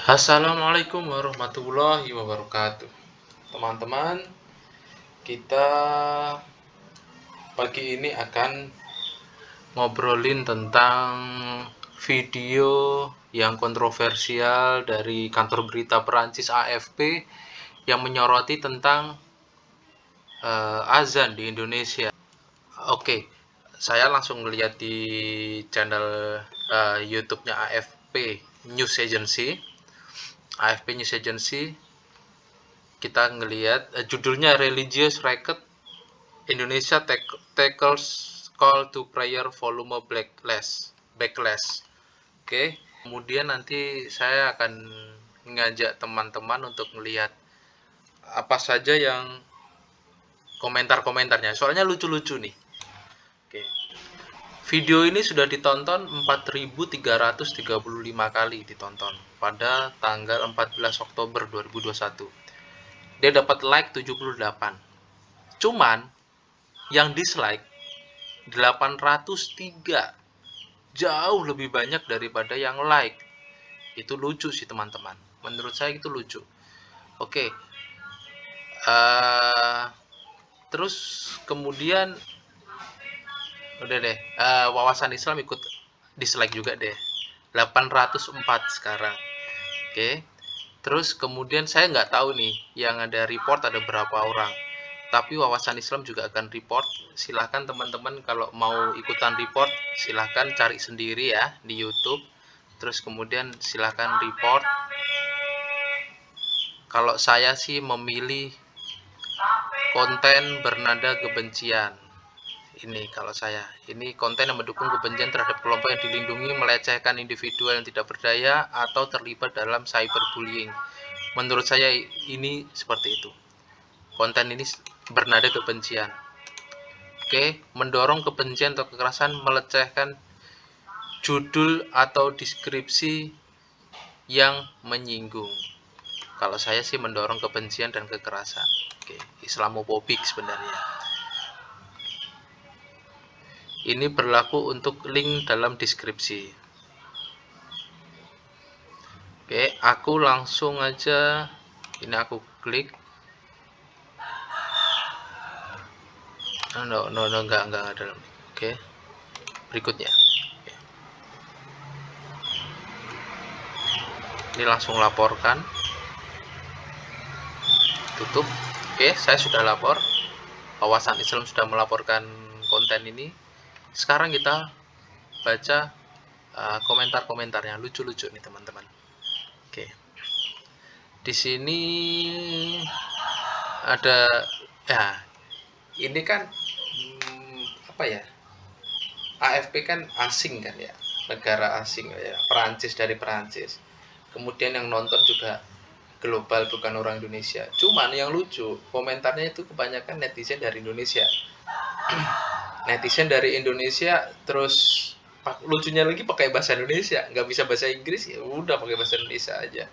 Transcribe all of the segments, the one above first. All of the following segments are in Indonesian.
Assalamualaikum warahmatullahi wabarakatuh. Teman-teman, kita pagi ini akan ngobrolin tentang video yang kontroversial dari kantor berita Perancis AFP yang menyoroti tentang azan di Indonesia. Oke, saya langsung melihat di channel YouTube-nya AFP News Agency. AFP News Agency kita ngelihat judulnya Religious Record Indonesia Tackles Call to Prayer Volume Backlash. Oke, kemudian nanti saya akan mengajak teman-teman untuk melihat apa saja yang komentar-komentarnya. Soalnya lucu-lucu nih. Oke. Video ini sudah ditonton 4.335 kali ditonton pada tanggal 14 Oktober 2021. Dia dapat like 78. Cuman yang dislike 803, jauh lebih banyak daripada yang like. Itu lucu sih teman-teman, menurut saya itu lucu. Oke, terus kemudian udah deh, wawasan Islam ikut dislike juga deh, 804 sekarang. Oke, terus kemudian saya nggak tahu nih yang ada report ada berapa orang, tapi wawasan Islam juga akan report. Silahkan teman-teman kalau mau ikutan report, silahkan cari sendiri ya di YouTube. Terus kemudian silahkan report. Kalau saya sih memilih konten bernada kebencian. Ini kalau saya, ini konten yang mendukung kebencian terhadap kelompok yang dilindungi, melecehkan individual yang tidak berdaya, atau terlibat dalam cyberbullying. Menurut saya ini seperti itu. Konten ini bernada kebencian. Oke, mendorong kebencian atau kekerasan, melecehkan, judul atau deskripsi yang menyinggung. Kalau saya sih mendorong kebencian dan kekerasan. Oke, Islamofobik sebenarnya. Ini berlaku untuk link dalam deskripsi. Oke, aku langsung aja. Ini aku klik. No, enggak ada. Oke, berikutnya. Oke. Ini langsung laporkan. Tutup. Oke, saya sudah lapor. Wawasan Islam sudah melaporkan konten ini. Sekarang kita baca komentar-komentarnya, lucu-lucu nih teman-teman. Oke, di sini ada ya, ini kan apa ya, AFP kan asing kan ya, negara asing ya, Perancis, dari Perancis. Kemudian yang nonton juga global, bukan orang Indonesia. Cuman yang lucu, komentarnya itu kebanyakan netizen dari Indonesia. Netizen dari Indonesia, terus lucunya lagi pakai bahasa Indonesia, nggak bisa bahasa Inggris, ya udah pakai bahasa Indonesia aja.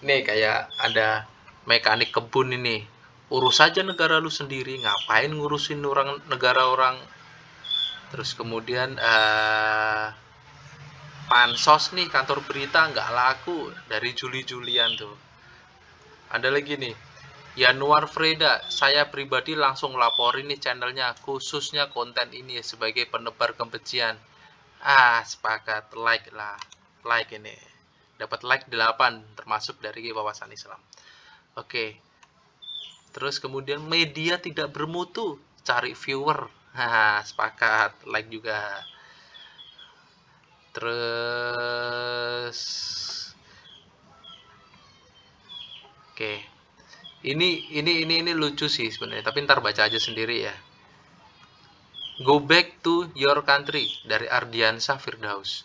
Nih kayak ada mekanik kebun ini, urus saja negara lu sendiri, ngapain ngurusin orang negara orang. Terus kemudian pansos nih, kantor berita nggak laku dari Juli-Julian tuh. Ada lagi nih, Yanuar Freda, saya pribadi langsung laporin nih channelnya, khususnya konten ini sebagai penebar kebencian. Sepakat, like lah, like ini. Dapat like 8, termasuk dari wawasan Islam. Oke. Terus kemudian media tidak bermutu, cari viewer. Sepakat, like juga. Terus oke. Ini lucu sih sebenarnya, tapi ntar baca aja sendiri ya. Go back to your country dari Ardiansah Firdaus.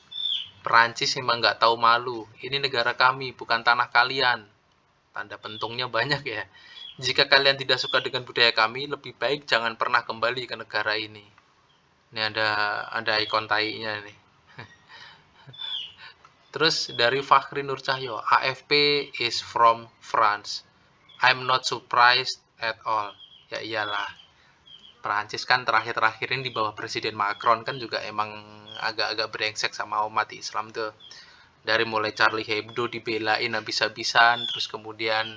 Perancis memang nggak tahu malu. Ini negara kami, bukan tanah kalian. Tanda pentungnya banyak ya. Jika kalian tidak suka dengan budaya kami, lebih baik jangan pernah kembali ke negara ini. Ini ada ikon tai-nya nih. Terus dari Fakhri Nur Cahyo, AFP is from France. I'm not surprised at all. Ya iyalah. Perancis kan terakhir-terakhir ini di bawah Presiden Macron kan juga emang agak-agak brengsek sama umat Islam tuh. dari mulai Charlie Hebdo dibelain habis-habisan, terus kemudian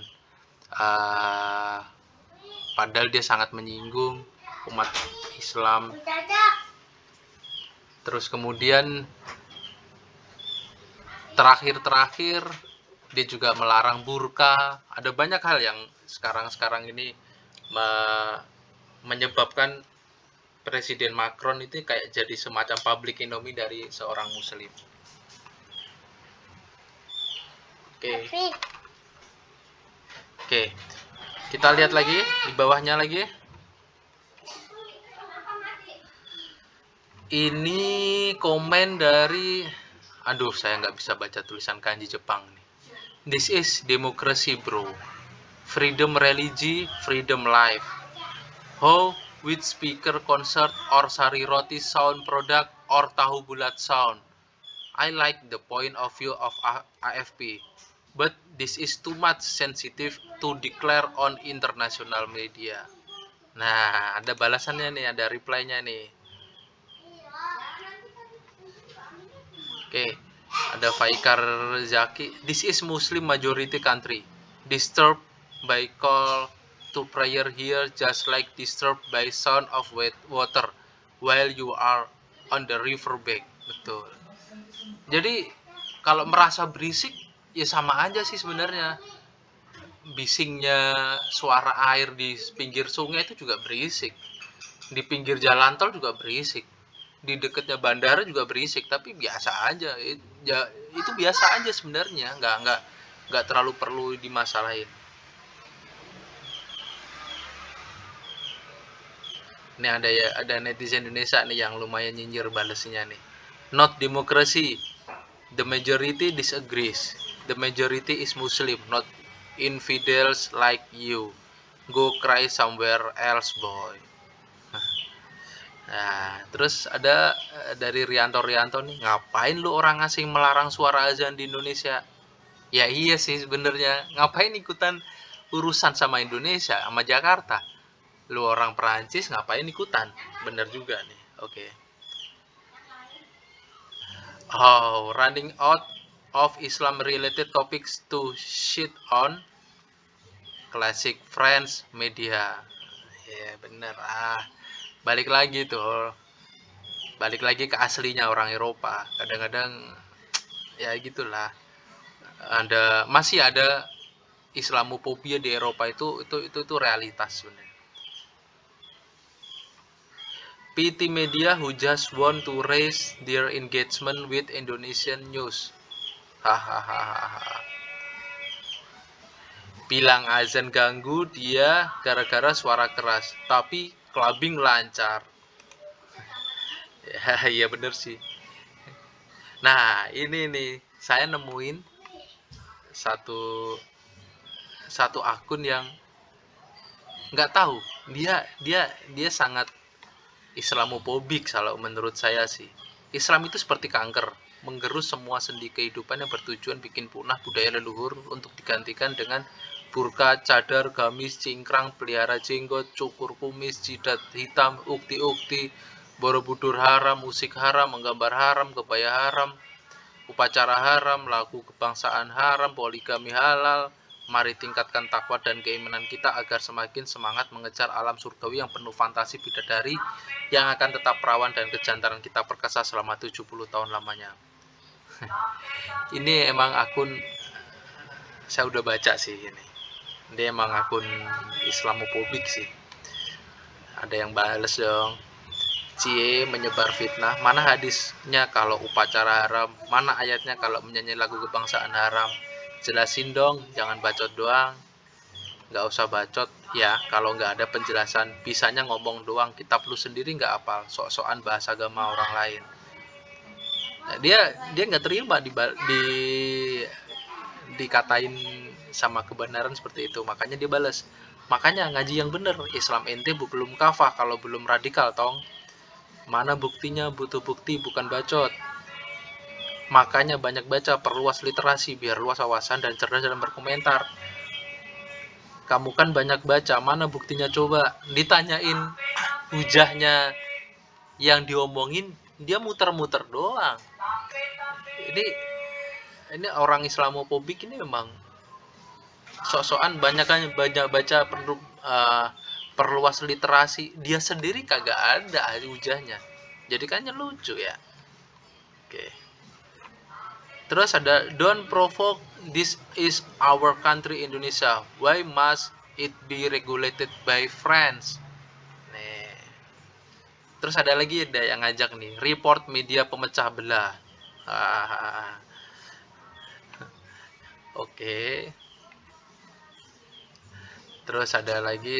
padahal dia sangat menyinggung umat Islam. Terus kemudian terakhir dia juga melarang burka. Ada banyak hal yang sekarang ini menyebabkan Presiden Macron itu kayak jadi semacam public enemy dari seorang muslim. Oke. Kita lihat lagi di bawahnya lagi. Ini komen dari, aduh saya nggak bisa baca tulisan kanji Jepang nih. This is democracy bro. Freedom religi, freedom life. How with speaker concert or sari roti sound product or tahu bulat sound. I like the point of view of AFP. But this is too much sensitive to declare on international media. Nah, ada balasannya nih, ada reply-nya nih. Oke, ada Faikar Zaki. This is Muslim majority country. Disturbed by call to prayer here just like disturbed by sound of wet water while you are on the river bank. Betul. Jadi kalau merasa berisik ya sama aja sih sebenarnya. Bisingnya suara air di pinggir sungai itu juga berisik. Di pinggir jalan tol juga berisik. Di dekatnya bandara juga berisik, tapi biasa aja. Ya, itu biasa aja sebenarnya, nggak terlalu perlu dimasalahin. Ini ada netizen Indonesia nih yang lumayan nyinyir balesnya nih. Not democracy. The majority disagrees. The majority is Muslim, not infidels like you. Go cry somewhere else, boy. Nah, terus ada dari Rianto nih, ngapain lu orang asing melarang suara azan di Indonesia? Ya iya sih sebenarnya, ngapain ikutan urusan sama Indonesia, sama Jakarta? Lu orang Perancis ngapain ikutan? Bener juga nih, oke. Oh, running out of Islam-related topics to shit on classic French media. Ya bener, balik lagi ke aslinya orang Eropa. Kadang-kadang ya gitulah, masih ada Islamofobia di Eropa, itu realitas sebenarnya. PT media who just want to raise their engagement with Indonesian news. Hahaha. Bilang azan ganggu dia gara-gara suara keras, tapi clubbing lancar. Ya, iya bener sih. Nah, ini nih, saya nemuin satu akun yang nggak tahu, dia sangat Islamofobik kalau menurut saya sih. Islam itu seperti kanker, menggerus semua sendi kehidupan yang bertujuan bikin punah budaya leluhur untuk digantikan dengan burka, cadar, gamis, cingkrang, pelihara jenggot, cukur kumis, jidat hitam, ukti-ukti, borobudur haram, musik haram, menggambar haram, kebaya haram, upacara haram, lagu kebangsaan haram, poligami halal. Mari tingkatkan takwa dan keimanan kita agar semakin semangat mengejar alam surgawi yang penuh fantasi bidadari yang akan tetap perawan dan kejantanan kita perkasa selama 70 tahun lamanya. Ini emang akun, saya udah baca sih ini. Dia emang akun Islamofobik sih. Ada yang bales dong. Cie menyebar fitnah. Mana hadisnya kalau upacara haram? Mana ayatnya kalau menyanyi lagu kebangsaan haram? Jelasin dong, jangan bacot doang. Nggak usah bacot ya, kalau nggak ada penjelasan. Bisanya ngomong doang, kitab lu sendiri nggak hafal, sok-sokan bahasa agama orang lain. Nah, dia nggak terima dikatain sama kebenaran seperti itu, makanya dia balas. Makanya ngaji yang bener, Islam ente belum kafah kalau belum radikal tong. Mana buktinya? Butuh bukti, bukan bacot. Makanya banyak baca, perluas literasi biar luas wawasan dan cerdas dalam berkomentar. Kamu kan banyak baca, mana buktinya coba? Ditanyain hujahnya yang diomongin, dia muter-muter doang. Ini ini orang Islamofobik ini memang sok-sokan banyak baca perlu perluas literasi, dia sendiri kagak ada hujahnya, jadi kan lucu ya. Oke, terus ada don't provoke, this is our country Indonesia, why must it be regulated by France. Nih, terus ada lagi yang ngajak nih, report media pemecah belah. Oke. Terus ada lagi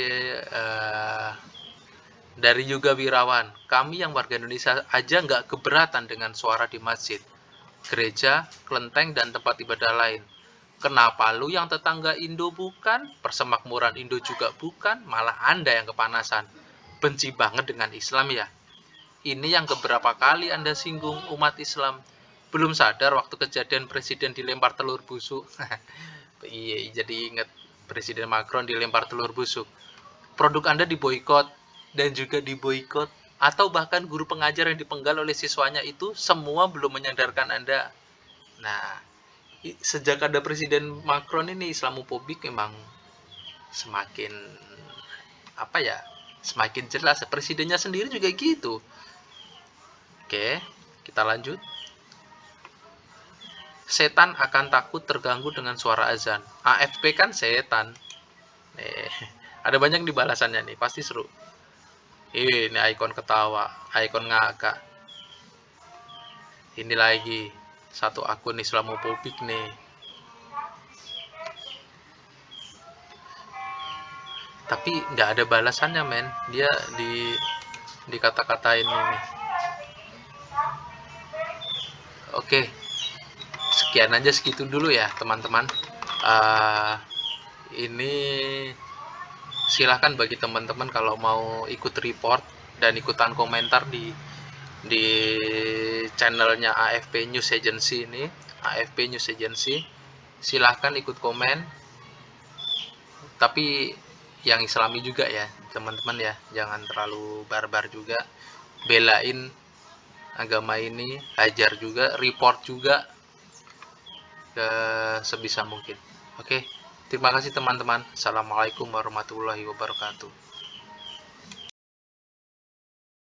dari Juga Wirawan, kami yang warga Indonesia aja nggak keberatan dengan suara di masjid, gereja, kelenteng, dan tempat ibadah lain. Kenapa lu yang tetangga Indo bukan, persemakmuran Indo juga bukan, malah Anda yang kepanasan. Benci banget dengan Islam ya? Ini yang keberapa kali Anda singgung umat Islam. Belum sadar waktu kejadian presiden dilempar telur busuk. Iya, jadi inget Presiden Macron dilempar telur busuk. Produk Anda diboikot dan juga diboikot, atau bahkan guru pengajar yang dipenggal oleh siswanya itu semua belum menyadarkan Anda. Nah, sejak ada Presiden Macron ini, Islamofobik memang semakin apa ya? Semakin jelas. Presidennya sendiri juga gitu. Oke, kita lanjut. Setan akan takut terganggu dengan suara azan. AFP kan setan. Ada banyak di balasannya nih, pasti seru. Ini ikon ketawa, ikon ngakak. Ini lagi satu akun Islamofobik nih. Tapi nggak ada balasannya, men. Dia dikata-katain ini. Oke, sekian aja, segitu dulu ya teman-teman. Ini silahkan bagi teman-teman kalau mau ikut report dan ikutan komentar di channelnya AFP News Agency ini, AFP News Agency, silahkan ikut komen, tapi yang Islami juga ya teman-teman ya, jangan terlalu barbar juga, belain agama ini, ajar juga, report juga ke sebisa mungkin. Oke, terima kasih teman-teman. Assalamualaikum warahmatullahi wabarakatuh.